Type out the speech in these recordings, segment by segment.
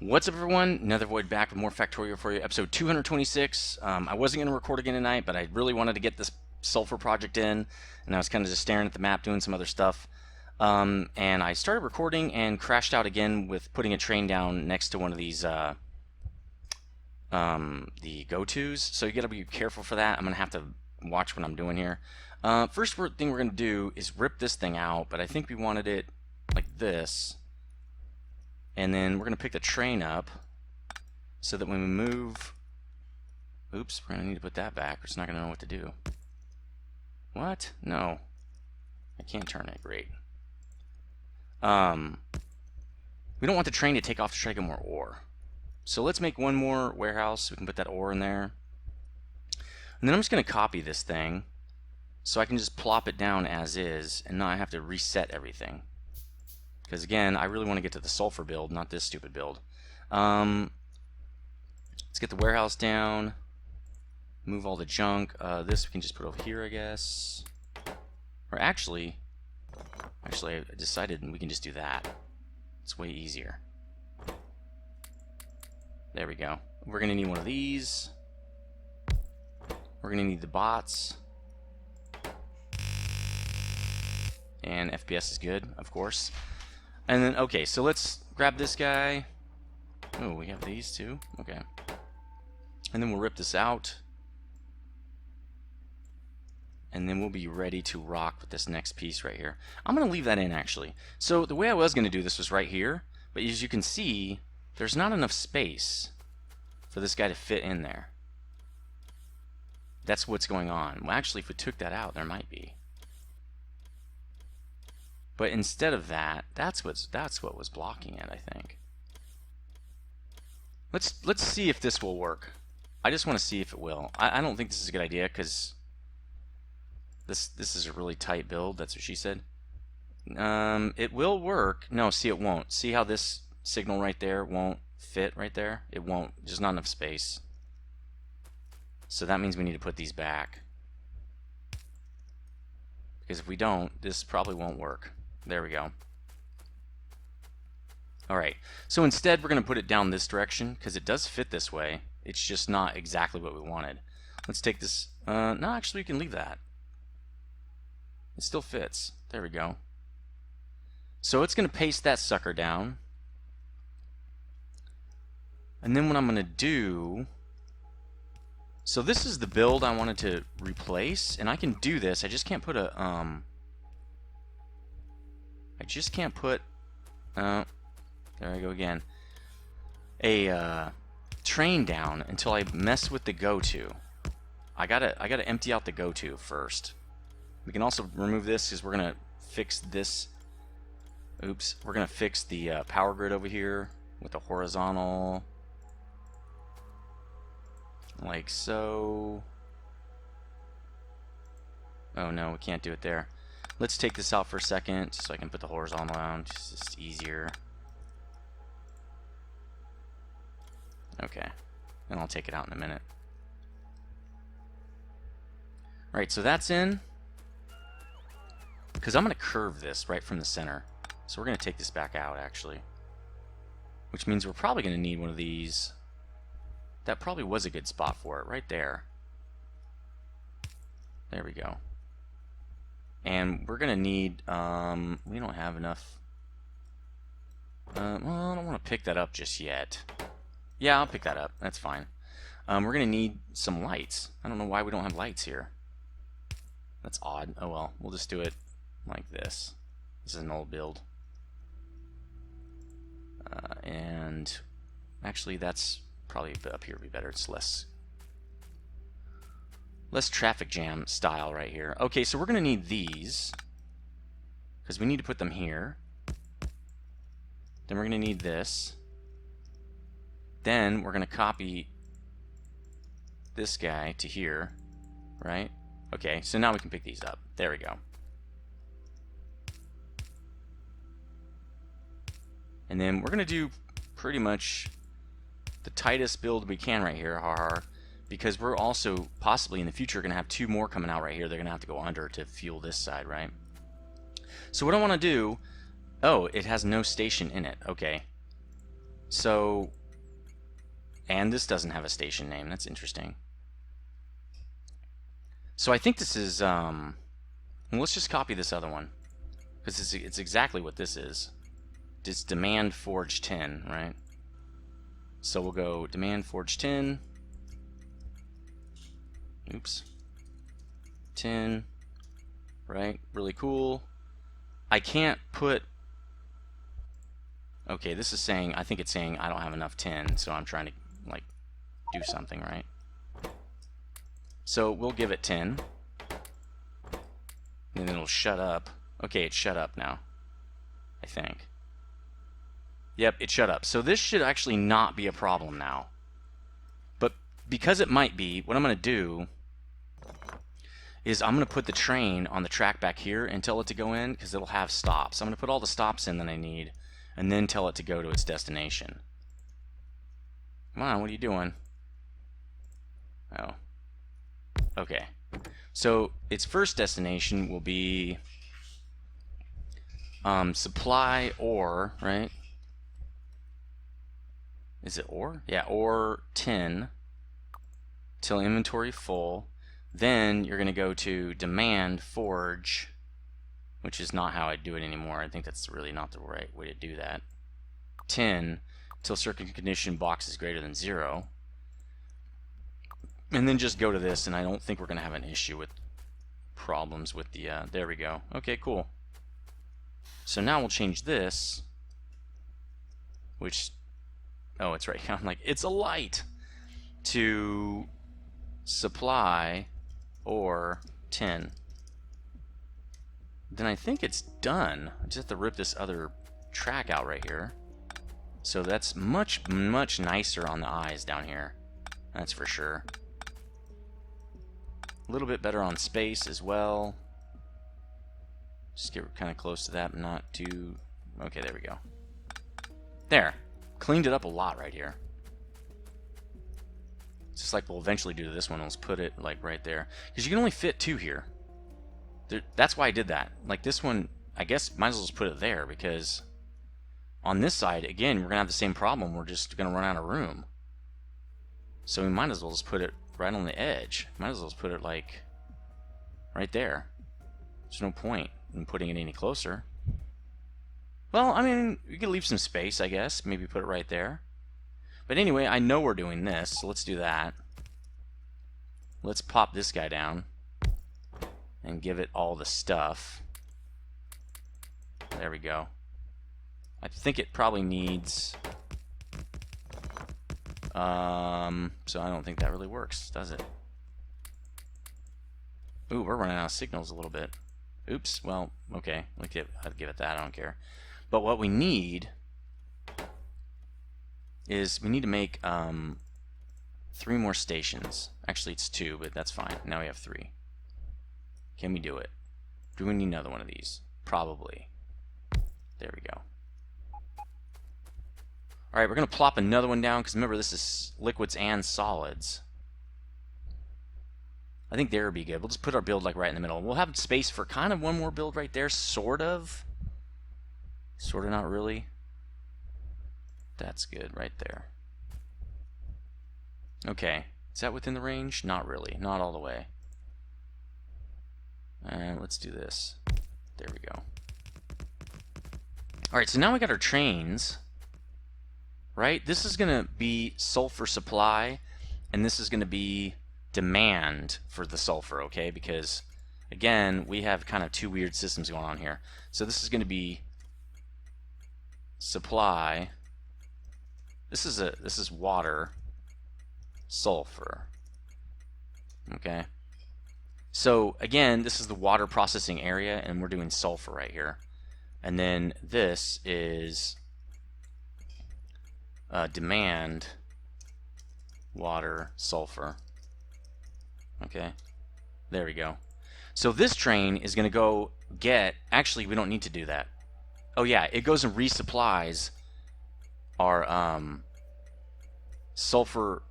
What's up, everyone? Nethervoid back with more Factorio for you, episode 226. I wasn't going to record again tonight, but I really wanted to get this sulfur project in, and I was kind of just staring at the map, doing some other stuff. And I started recording and crashed out again with putting a train down next to one of these the go-tos. So you got to be careful for that. I'm going to have to watch what I'm doing here. First thing we're going to do is rip this thing out, but I think we wanted it like this. And then we're going to pick the train up so that when we move, oops, we're going to need to put that back or it's not going to know what to do. What? No. I can't turn it. Great. We don't want the train to take off to try to get more ore. So let's make one more warehouse so we can put that ore in there. And then I'm just going to copy this thing so I can just plop it down as is and not have to reset everything. Because again, I really want to get to the sulfur build, not this stupid build. Let's get the warehouse down. Move all the junk. This we can just put over here, I guess. Or actually, I decided we can just do that. It's way easier. There we go. We're going to need one of these. We're going to need the bots. And FPS is good, of course. And then, okay, so let's grab this guy. Oh, we have these too? Okay. And then we'll rip this out. And then we'll be ready to rock with this next piece right here. I'm going to leave that in, actually. So the way I was going to do this was right here. But as you can see, there's not enough space for this guy to fit in there. That's what's going on. Well, actually, if we took that out, there might be. But instead of that, that's what was blocking it, I think. Let's see if this will work. I just want to see if it will. I don't think this is a good idea because this is a really tight build. That's what she said. It will work. No, see, it won't. See how this signal right there won't fit right there? It won't. There's not enough space. So that means we need to put these back. Because if we don't, this probably won't work. There we go. Alright, so instead we're going to put it down this direction because it does fit this way. It's just not exactly what we wanted. Let's take this. No, actually we can leave that. It still fits. There we go. So it's going to paste that sucker down. And then what I'm going to do... So this is the build I wanted to replace, and I can do this. I just can't put a... there I go again. A train down until I mess with the go-to. I gotta empty out the go-to first. We can also remove this because we're gonna fix this. Oops, we're gonna fix the power grid over here with the horizontal, like so. Oh no, we can't do it there. Let's take this out for a second so I can put the horizontal down. It's just easier. Okay. And I'll take it out in a minute. Alright, so that's in. Because I'm going to curve this right from the center. So we're going to take this back out, actually. Which means we're probably going to need one of these. That probably was a good spot for it, right there. There we go. And we're going to need, we don't have enough. Well, I don't want to pick that up just yet. Yeah, I'll pick that up. That's fine. We're going to need some lights. I don't know why we don't have lights here. That's odd. Oh well, we'll just do it like this. This is an old build. And actually, that's probably up here would be better. It's less traffic jam style right here. Okay, so we're going to need these because we need to put them here. Then we're going to need this. Then we're going to copy this guy to here, right? Okay, so now we can pick these up. There we go. And then we're going to do pretty much the tightest build we can right here. Because we're also possibly in the future going to have two more coming out right here. They're going to have to go under to fuel this side, right? So what I want to do... Oh, it has no station in it. Okay. So And this doesn't have a station name. That's interesting. So I think this is, well, let's just copy this other one, because it's exactly what this is. It's demand forge 10, right? So we'll go demand forge 10. Oops. 10. Right? Really cool. I can't put... Okay, this is saying, I think it's saying I don't have enough 10, so I'm trying to, like, do something, right? So we'll give it 10. And then it'll shut up. Okay, it shut up now, I think. Yep, it shut up. So this should actually not be a problem now. But because it might be, what I'm going to do is I'm going to put the train on the track back here and tell it to go in, because it'll have stops. I'm going to put all the stops in that I need, and then tell it to go to its destination. Come on, what are you doing? Oh. Okay. So its first destination will be supply ore, right? Is it ore? Yeah, ore 10 till inventory full. Then you're going to go to demand forge, which is not how I do it anymore. I think that's really not the right way to do that. 10 till circuit condition box is greater than 0. And then just go to this, and I don't think we're going to have an issue with problems with the, there we go. Okay, cool. So now we'll change this, which, oh, it's right here. I'm like, it's a light, to supply or 10. Then I think it's done. I just have to rip this other track out right here. So that's much, much nicer on the eyes down here. That's for sure. A little bit better on space as well. Just get kind of close to that, but not too... Okay, there we go. There. Cleaned it up a lot right here. It's just like we'll eventually do to this one. Let's put it like right there. Because you can only fit 2 here. That's why I did that. Like this one, I guess might as well just put it there, because on this side, again, we're going to have the same problem. We're just going to run out of room. So we might as well just put it right on the edge. Might as well just put it like right there. There's no point in putting it any closer. Well, I mean, we could leave some space, I guess. Maybe put it right there. But anyway, I know we're doing this, so let's do that. Let's pop this guy down and give it all the stuff. There we go. I think it probably needs... so I don't think that really works, does it? Ooh, we're running out of signals a little bit. Oops, well, okay. I'll give it that, I don't care. But what we need is we need to make 3 more stations. Actually, it's 2, but that's fine. Now we have 3. Can we do it? Do we need another one of these? Probably. There we go. Alright, we're going to plop another one down, because remember, this is liquids and solids. I think there would be good. We'll just put our build like right in the middle. We'll have space for kind of one more build right there, sort of. Sort of, not really. That's good right there. Okay, is that within the range? Not really, not all the way. And let's do this. There we go. Alright, so now we got our trains. Right? This is going to be sulfur supply, and this is going to be demand for the sulfur, okay? Because, again, we have kind of 2 weird systems going on here. So this is going to be supply. This is water, sulfur. Okay? So, again, this is the water processing area, and we're doing sulfur right here. And then this is... demand water sulfur. Okay, there we go. So this train is going to go get, actually we don't need to do that. Oh yeah, it goes and resupplies our sulfur,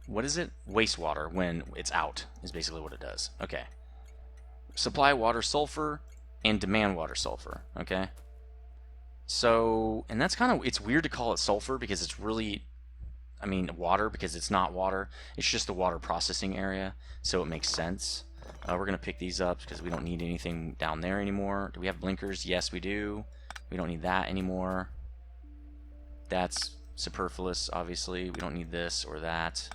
what is it? Wastewater when it's out is basically what it does. Okay. Supply water sulfur and demand water sulfur. Okay. So, and that's kind of, it's weird to call it sulfur because it's really, I mean water, because it's not water. It's just the water processing area, so it makes sense. We're going to pick these up because we don't need anything down there anymore. Do we have blinkers? Yes, we do. We don't need that anymore. That's superfluous, obviously. We don't need this or that.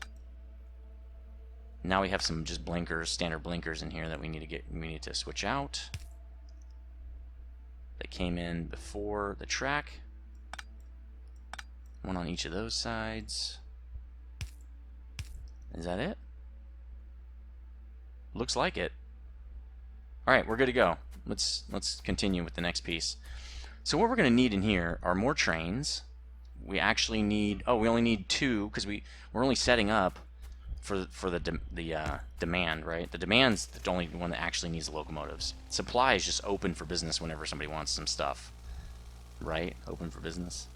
Now we have some just blinkers, standard blinkers in here that we need to switch out. That came in before the track. One on each of those sides. Is that it? Looks like it. Alright, we're good to go. Let's continue with the next piece. So what we're going to need in here are more trains. We actually need, we only need 2 because we're only setting up for the demand, right? The demand's the only one that actually needs the locomotives. Supply is just open for business whenever somebody wants some stuff, right? Open for business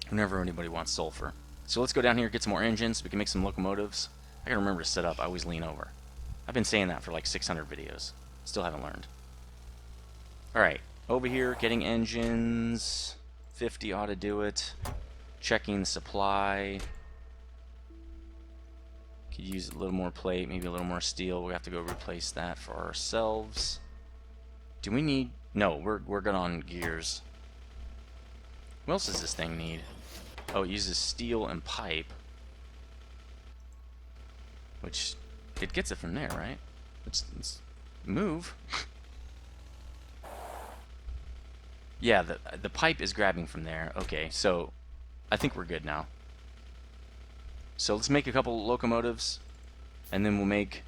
whenever anybody wants sulfur. So let's go down here, get some more engines so we can make some locomotives. I gotta remember to set up. I always lean over. I've been saying that for like 600 videos. Still haven't learned. Alright, over here, getting engines. 50 ought to do it. Checking the supply. Could use a little more plate, maybe a little more steel. We have to go replace that for ourselves. Do we need... No, we're good on gears. What else does this thing need? Oh, it uses steel and pipe. Which, it gets it from there, right? Let's move. Yeah, the pipe is grabbing from there. Okay, so I think we're good now. So let's make a couple locomotives, and then we'll make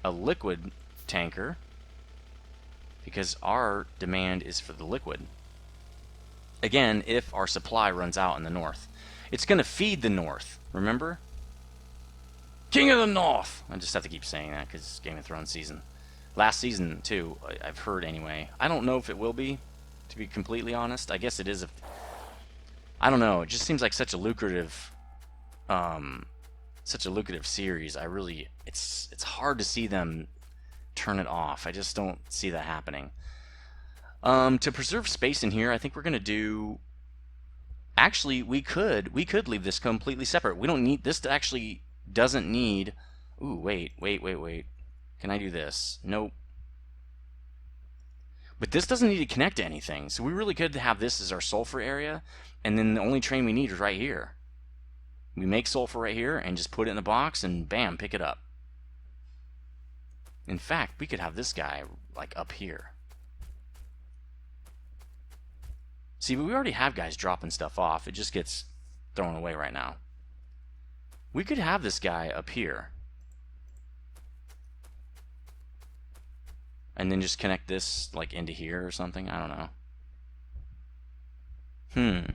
a liquid tanker, because our demand is for the liquid. Again, if our supply runs out in the north. It's going to feed the north, remember? King of the North! I just have to keep saying that because it's Game of Thrones season. Last season, too, I've heard anyway. I don't know if it will be, to be completely honest. I guess it is. I don't know. It just seems like such a lucrative series. It's hard to see them turn it off. I just don't see that happening. To preserve space in here, I think we're gonna do. Actually, we could leave this completely separate. We don't need this. Actually, doesn't need. Ooh, wait. Can I do this? Nope. But this doesn't need to connect to anything, so we really could have this as our sulfur area, and then the only train we need is right here. We make sulfur right here and just put it in the box and bam, pick it up. In fact, we could have this guy like up here. See, but we already have guys dropping stuff off. It just gets thrown away right now. We could have this guy up here. And then just connect this like into here or something. I don't know.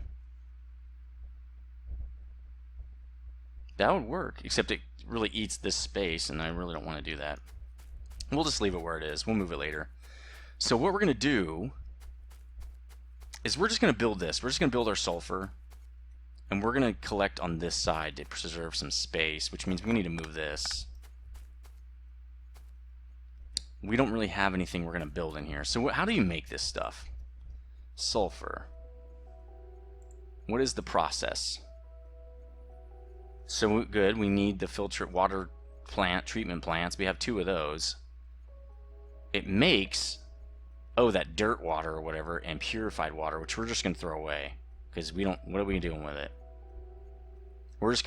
That would work, except it really eats this space, and I really don't want to do that. We'll just leave it where it is. We'll move it later. So what we're going to do is we're just going to build this. We're just going to build our sulfur, and we're going to collect on this side to preserve some space, which means we need to move this. We don't really have anything we're going to build in here. So how do you make this stuff? Sulfur. What is the process? So good, we need the filter water plant, treatment plants. We have 2 of those. It makes, that dirt water or whatever, and purified water, which we're just going to throw away. Because we don't, what are we doing with it? We're just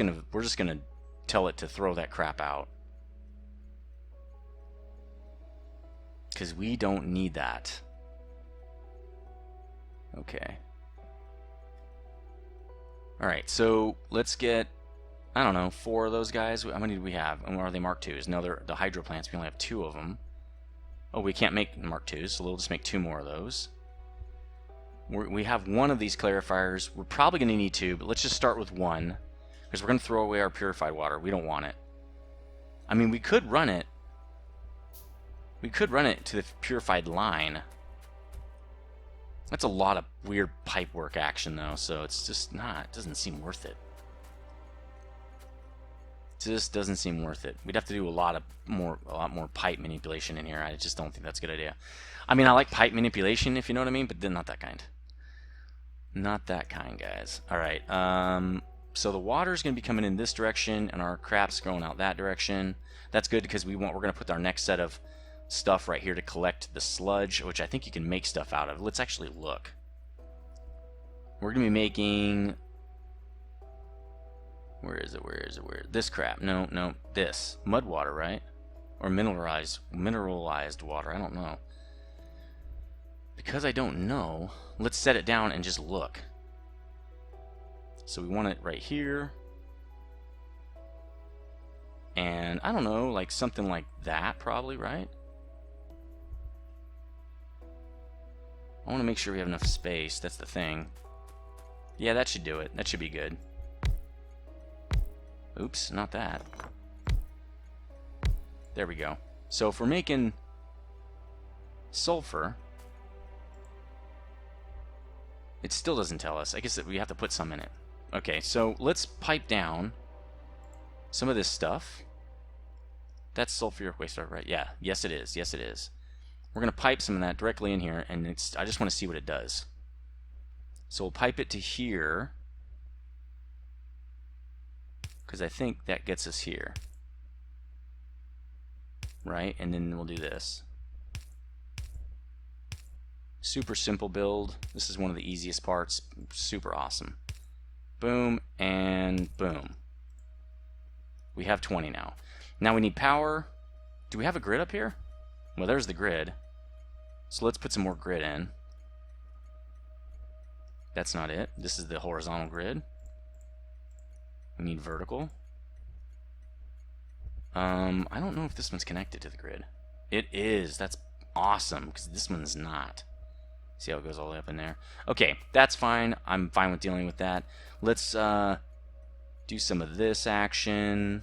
gonna tell it to throw that crap out. Because we don't need that. Okay. Alright, so let's get, I don't know, 4 of those guys. How many do we have? And are they Mark IIs? No, they're the hydro plants. We only have 2 of them. Oh, we can't make Mark IIs, so we'll just make 2 more of those. We have 1 of these clarifiers. We're probably going to need 2, but let's just start with 1. Because we're going to throw away our purified water. We don't want it. I mean, we could run it. We could run it to the purified line. That's a lot of weird pipe work action, though, so it's just not. It doesn't seem worth it. It just doesn't seem worth it. We'd have to do a lot more pipe manipulation in here. I just don't think that's a good idea. I mean, I like pipe manipulation, if you know what I mean, but then not that kind. Not that kind, guys. All right. So the water is going to be coming in this direction, and our crap's going out that direction. That's good because we're going to put our next set of stuff right here to collect the sludge, which I think you can make stuff out of. Let's actually look. We're going to be making... Where is it? This crap. No. This. Mud water, right? Or mineralized water. I don't know. Because I don't know, let's set it down and just look. So we want it right here. And I don't know, like something like that probably, right? I want to make sure we have enough space. That's the thing. Yeah, that should do it. That should be good. Oops, not that. There we go. So if we're making sulfur, it still doesn't tell us. I guess that we have to put some in it. Okay, so let's pipe down some of this stuff. That's sulfuric waste, right? Yeah, yes it is. Yes it is. We're going to pipe some of that directly in here, and I just want to see what it does. So we'll pipe it to here, because I think that gets us here. Right? And then we'll do this. Super simple build. This is one of the easiest parts. Super awesome. Boom and boom. We have 20 now. Now we need power. Do we have a grid up here? Well, there's the grid. So let's put some more grid in. That's not it. This is the horizontal grid. We need vertical. I don't know if this one's connected to the grid. It is. That's awesome, because this one's not. See how it goes all the way up in there? Okay, that's fine. I'm fine with dealing with that. Let's do some of this action.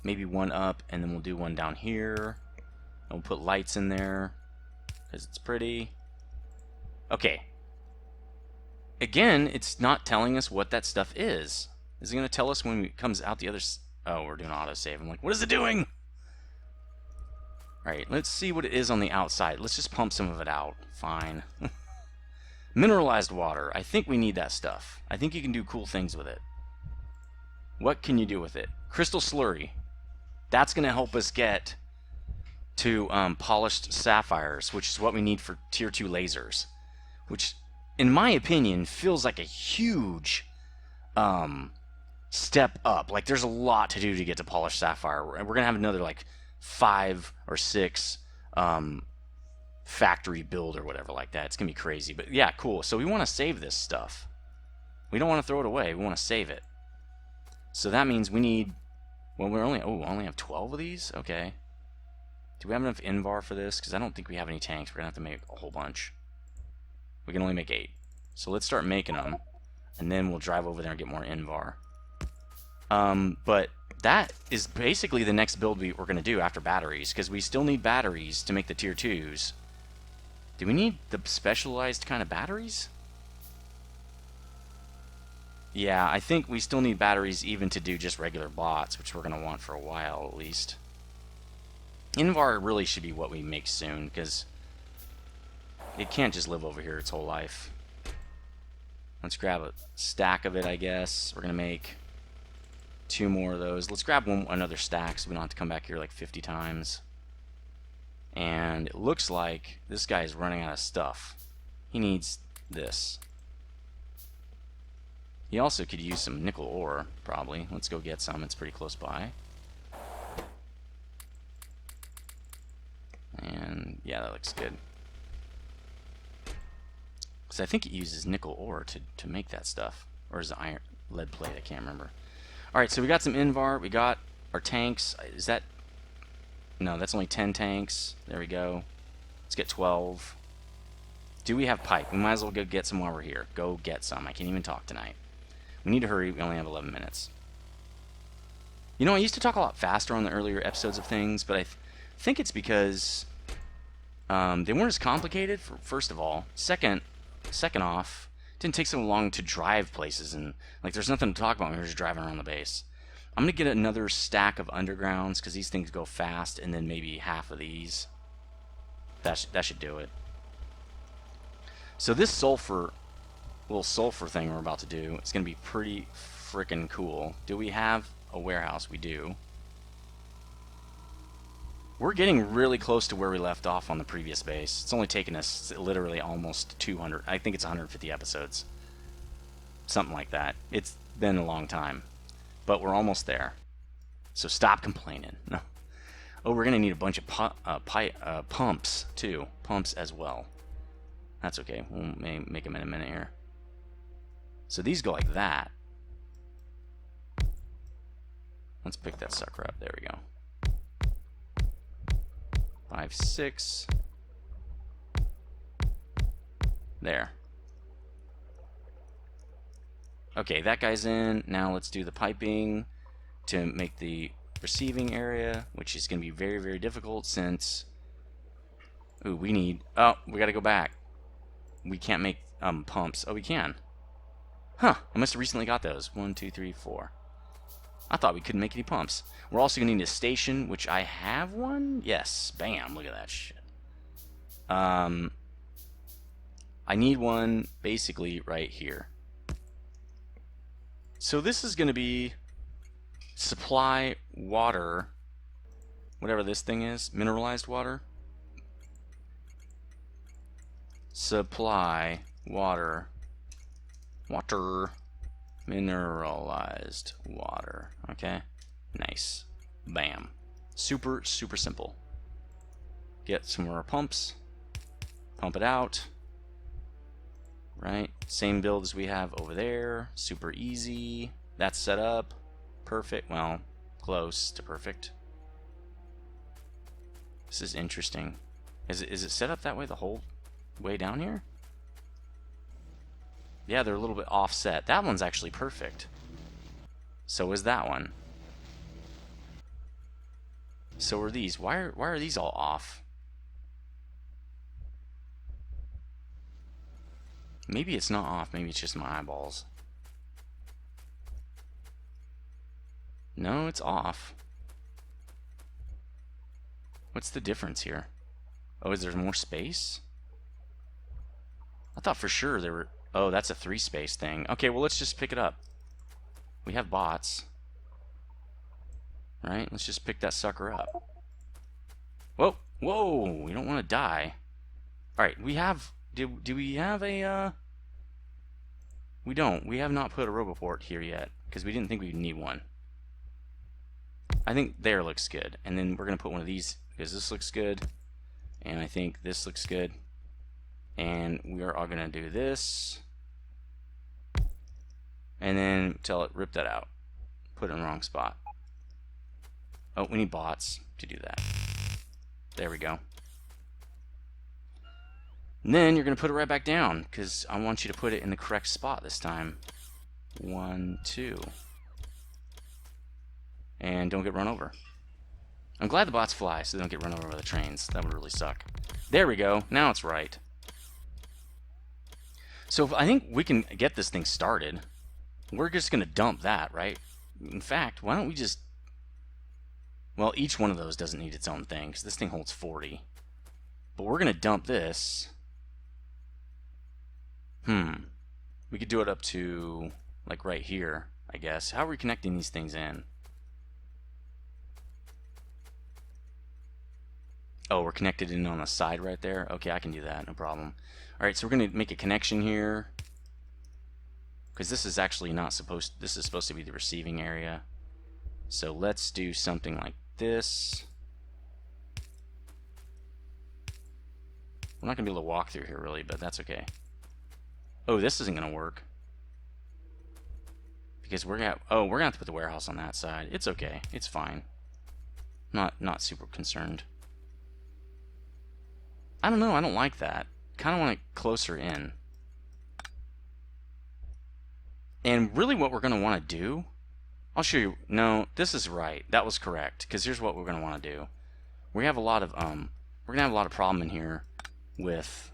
Maybe one up, and then we'll do one down here. And we'll put lights in there, because it's pretty. Okay. Again, it's not telling us what that stuff is. Is it going to tell us when it comes out the other... Oh, we're doing autosave. I'm like, what is it doing? Alright, let's see what it is on the outside. Let's just pump some of it out. Fine. Mineralized water. I think we need that stuff. I think you can do cool things with it. What can you do with it? Crystal slurry. That's going to help us get to polished sapphires, which is what we need for tier 2 lasers. Which, in my opinion, feels like a huge step up. Like, there's a lot to do to get to polished sapphire. We're going to have another, like, 5 or 6 factory build or whatever like that. It's going to be crazy. But, yeah, cool. So we want to save this stuff. We don't want to throw it away. We want to save it. So that means we need... Well, we only have 12 of these? Okay. Do we have enough invar for this? Because I don't think we have any tanks. We're going to have to make a whole bunch. We can only make 8. So let's start making them. And then we'll drive over there and get more invar. But that is basically the next build we're going to do after batteries. Because we still need batteries to make the tier 2s. Do we need the specialized kind of batteries? Yeah, I think we still need batteries even to do just regular bots, which we're going to want for a while at least. Invar really should be what we make soon, because it can't just live over here its whole life. Let's grab a stack of it, I guess. We're going to make 2 more of those. Let's grab another stack so we don't have to come back here like 50 times. And it looks like this guy is running out of stuff. He needs this. He also could use some nickel ore, probably. Let's go get some. It's pretty close by. And yeah, that looks good. Because I think it uses nickel ore to make that stuff. Or is it iron, lead plate? I can't remember. Alright, so we got some invar. We got our tanks. Is that... No, that's only 10 tanks. There we go. Let's get 12. Do we have pipe? We might as well go get some while we're here. Go get some. I can't even talk tonight. We need to hurry. We only have 11 minutes. You know, I used to talk a lot faster on the earlier episodes of things, but I think it's because they weren't as complicated, first of all. Second off, it didn't take so long to drive places, and like there's nothing to talk about when we're just driving around the base. I'm going to get another stack of undergrounds, because these things go fast, and then maybe half of these. That should do it. So this sulfur little sulfur thing we're about to do. It's going to be pretty freaking cool. Do we have a warehouse? We do. We're getting really close to where we left off on the previous base. It's only taken us literally almost 200. I think it's 150 episodes. Something like that. It's been a long time. But we're almost there. So stop complaining. No. Oh, we're going to need a bunch of pumps, too. Pumps as well. That's okay. We'll make them in a minute here. So these go like that. Let's pick that sucker up. There we go. 5, 6. There. Okay, that guy's in. Now let's do the piping to make the receiving area, which is going to be very, very difficult since... Ooh, we need... Oh, we got to go back. We can't make pumps. Oh, we can. Huh, I must have recently got those. 1, 2, 3, 4. I thought we couldn't make any pumps. We're also going to need a station, which I have one. Yes, bam, look at that shit. I need one basically right here. So this is going to be supply water, whatever this thing is, mineralized water. Supply water. Mineralized water. Okay, nice. Bam. Super, super simple. Get some more pumps. Pump it out. Right, same build as we have over there. Super easy. That's set up. Perfect. Well, close to perfect. This is interesting. Is it set up that way the whole way down here? Yeah, they're a little bit offset. That one's actually perfect. So is that one. So are these. Why are these all off? Maybe it's not off. Maybe it's just my eyeballs. No, it's off. What's the difference here? Oh, is there more space? I thought for sure there were... Oh, that's a 3-space thing. Okay, well, let's just pick it up. We have bots. Right? Let's just pick that sucker up. Whoa! Whoa! We don't want to die. Alright, we have... Do we have a... We don't. We have not put a roboport here yet, because we didn't think we'd need one. I think there looks good. And then we're going to put one of these, because this looks good. And I think this looks good. And we are all going to do this. And then tell it, rip that out. Put it in the wrong spot. Oh, we need bots to do that. There we go. And then you're going to put it right back down, because I want you to put it in the correct spot this time. 1, 2. And don't get run over. I'm glad the bots fly, so they don't get run over by the trains. That would really suck. There we go. Now it's right. So I think we can get this thing started. We're just going to dump that, right? In fact, why don't we just... Well, each one of those doesn't need its own thing, because this thing holds 40. But we're going to dump this. We could do it up to, like, right here, I guess. How are we connecting these things in? Oh, we're connected in on the side right there? Okay, I can do that, no problem. Alright, so we're going to make a connection here. Because this is actually not supposed... This is supposed to be the receiving area. So let's do something like this. We're not going to be able to walk through here, really, but that's okay. Oh, this isn't going to work. Because we're going to... Oh, we're going to have to put the warehouse on that side. It's okay. It's fine. Not super concerned. I don't know. I don't like that. Kind of want it closer in. And really what we're going to want to do... I'll show you. No, this is right. That was correct. Because here's what we're going to want to do. We have a lot of... we're going to have a lot of problem in here with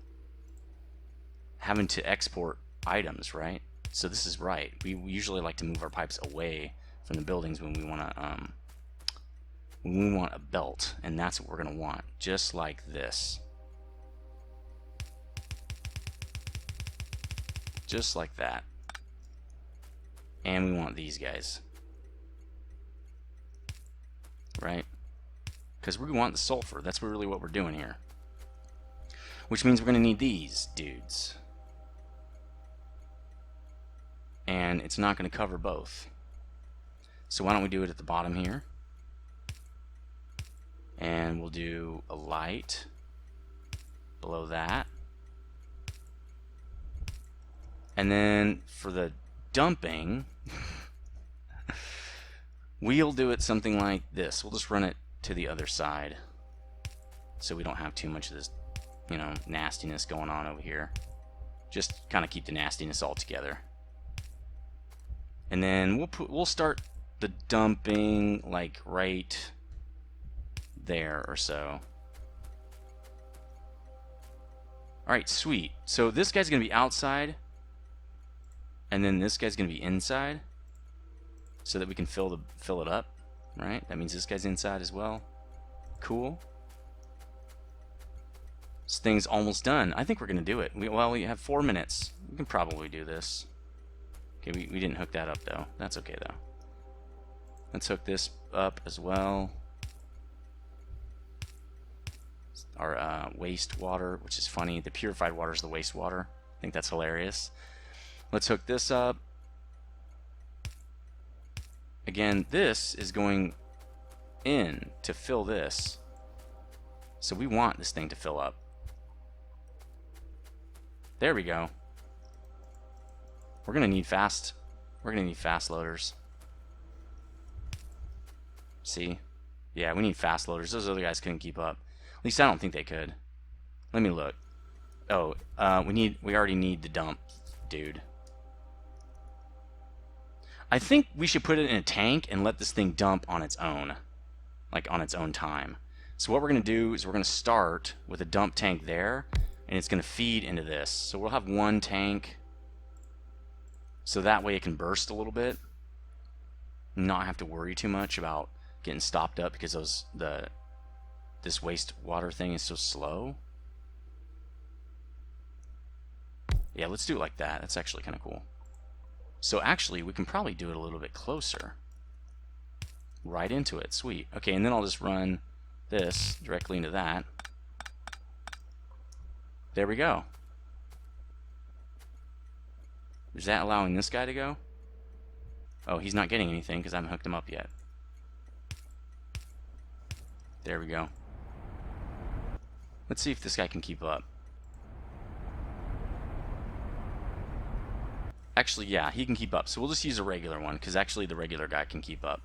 having to export items, right? So this is right. We usually like to move our pipes away from the buildings when we want a belt, and that's what we're going to want, just like this. just like that. And we want these guys, right? Because we want the sulfur. That's really what we're doing here. Which means we're going to need these dudes. And it's not going to cover both. So why don't we do it at the bottom here? And we'll do a light below that. And then for the dumping, we'll do it something like this. We'll just run it to the other side so we don't have too much of this, you know, nastiness going on over here. Just kind of keep the nastiness all together. And then we'll start the dumping like right there or so. Alright, sweet. So this guy's going to be outside, and then this guy's going to be inside, so that we can fill it up, right? That means this guy's inside as well. Cool. This thing's almost done. I think we're going to do it. We have 4 minutes. We can probably do this. Okay, we didn't hook that up, though. That's okay, though. Let's hook this up as well. Our wastewater, which is funny. The purified water is the wastewater. I think that's hilarious. Let's hook this up. Again, this is going in to fill this. So we want this thing to fill up. There we go. We're gonna need fast loaders. See? Yeah, we need fast loaders. Those other guys couldn't keep up. At least I don't think they could. Let me look. Oh, we already need the dump, dude. I think we should put it in a tank and let this thing dump on its own. Like on its own time. So what we're gonna do is we're gonna start with a dump tank there, and it's gonna feed into this. So we'll have one tank, so that way it can burst a little bit. Not have to worry too much about getting stopped up because this wastewater thing is so slow. Yeah, let's do it like that. That's actually kind of cool. So actually, we can probably do it a little bit closer. Right into it. Sweet. Okay, and then I'll just run this directly into that. There we go. Is that allowing this guy to go? Oh, he's not getting anything because I haven't hooked him up yet. There we go. Let's see if this guy can keep up. Actually, yeah, he can keep up. So we'll just use a regular one, because actually the regular guy can keep up.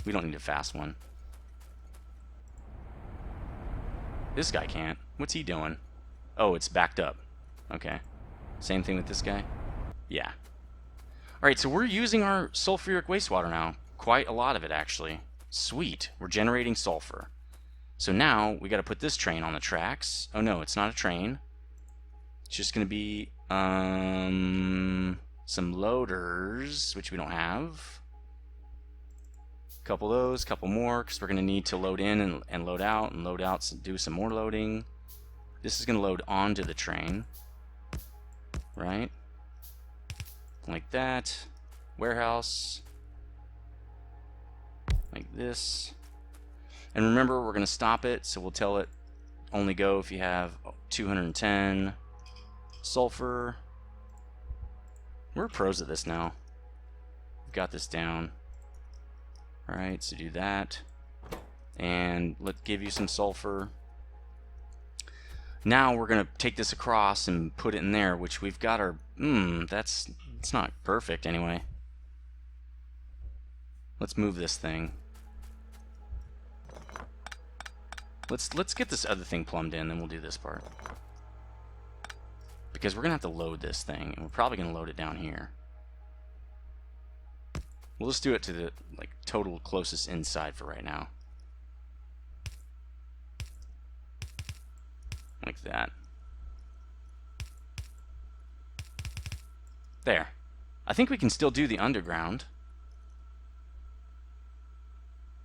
We don't need a fast one. This guy can't. What's he doing? Oh, it's backed up. Okay. Same thing with this guy? Yeah. Alright, so we're using our sulfuric wastewater now. Quite a lot of it, actually. Sweet. We're generating sulfur. So now, we got to put this train on the tracks. Oh no, it's not a train. It's just going to be some loaders, which we don't have. A couple of those, a couple more, because we're going to need to load in and load out, and load out, so do some more loading. This is going to load onto the train, right? Like that. Warehouse. Like this. And remember, we're going to stop it, so we'll tell it only go if you have 210 sulfur. We're pros at this now. We've got this down. Alright, so do that. And let's give you some sulfur. Now we're going to take this across and put it in there, which we've got our... it's not perfect anyway. Let's move this thing. Let's get this other thing plumbed in, then we'll do this part. Because we're going to have to load this thing, and we're probably going to load it down here. We'll just do it to the total closest inside for right now. Like that. There. I think we can still do the underground.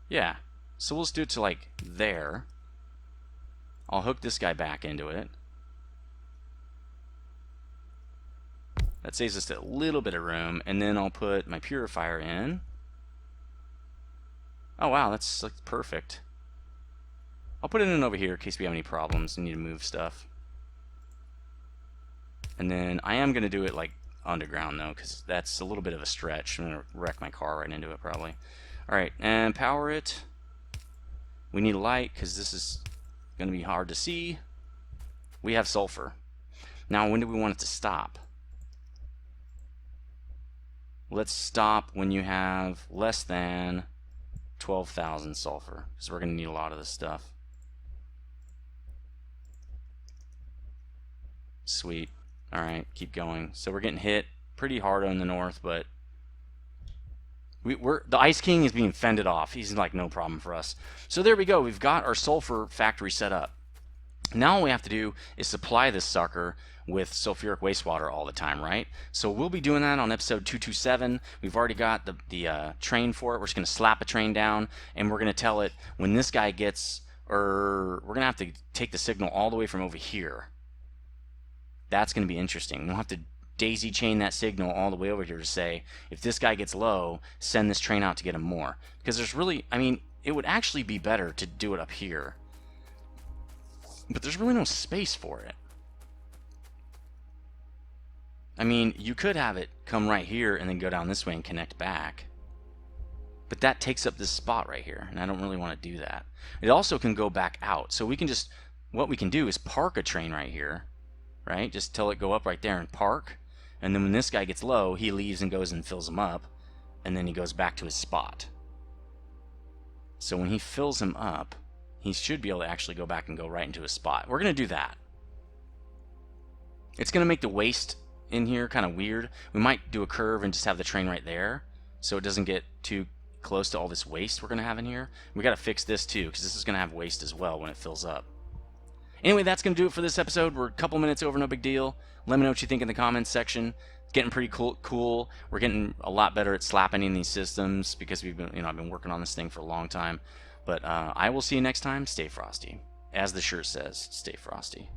Yeah. So we'll just do it to there. I'll hook this guy back into it. That saves us a little bit of room, and then I'll put my purifier in. Oh wow, that's like perfect. I'll put it in over here in case we have any problems and need to move stuff. And then I am going to do it like underground though, because that's a little bit of a stretch. I'm going to wreck my car right into it probably. Alright, and power it. We need light because this is going to be hard to see. We have sulfur. Now when do we want it to stop? Let's stop when you have less than 12,000 sulfur, because we're going to need a lot of this stuff. Sweet. Alright, keep going. So we're getting hit pretty hard on the north, but the Ice King is being fended off. He's like no problem for us. So there we go. We've got our sulfur factory set up. Now all we have to do is supply this sucker with sulfuric wastewater all the time, right? So we'll be doing that on episode 227. We've already got the train for it. We're just going to slap a train down, and we're going to tell it when this guy gets, or we're going to have to take the signal all the way from over here. That's going to be interesting. We'll have to daisy chain that signal all the way over here to say, if this guy gets low, send this train out to get him more. Because there's really, I mean, it would actually be better to do it up here. But there's really no space for it. I mean, you could have it come right here and then go down this way and connect back. But that takes up this spot right here, and I don't really want to do that. It also can go back out. So we can just, what we can do is park a train right here, right? Just tell it go up right there and park. And then when this guy gets low, he leaves and goes and fills him up. And then he goes back to his spot. So when he fills him up, he should be able to actually go back and go right into his spot. We're going to do that. It's going to make the waste in here kind of weird. We might do a curve and just have the train right there so it doesn't get too close to all this waste we're going to have in here. We got to fix this too, because this is going to have waste as well when it fills up. Anyway, that's going to do it for this episode. We're a couple minutes over, no big deal. Let me know what you think in the comments section. It's getting pretty cool. We're getting a lot better at slapping in these systems because we've been, I've been working on this thing for a long time. But I will see you next time. Stay frosty. As the shirt says, stay frosty.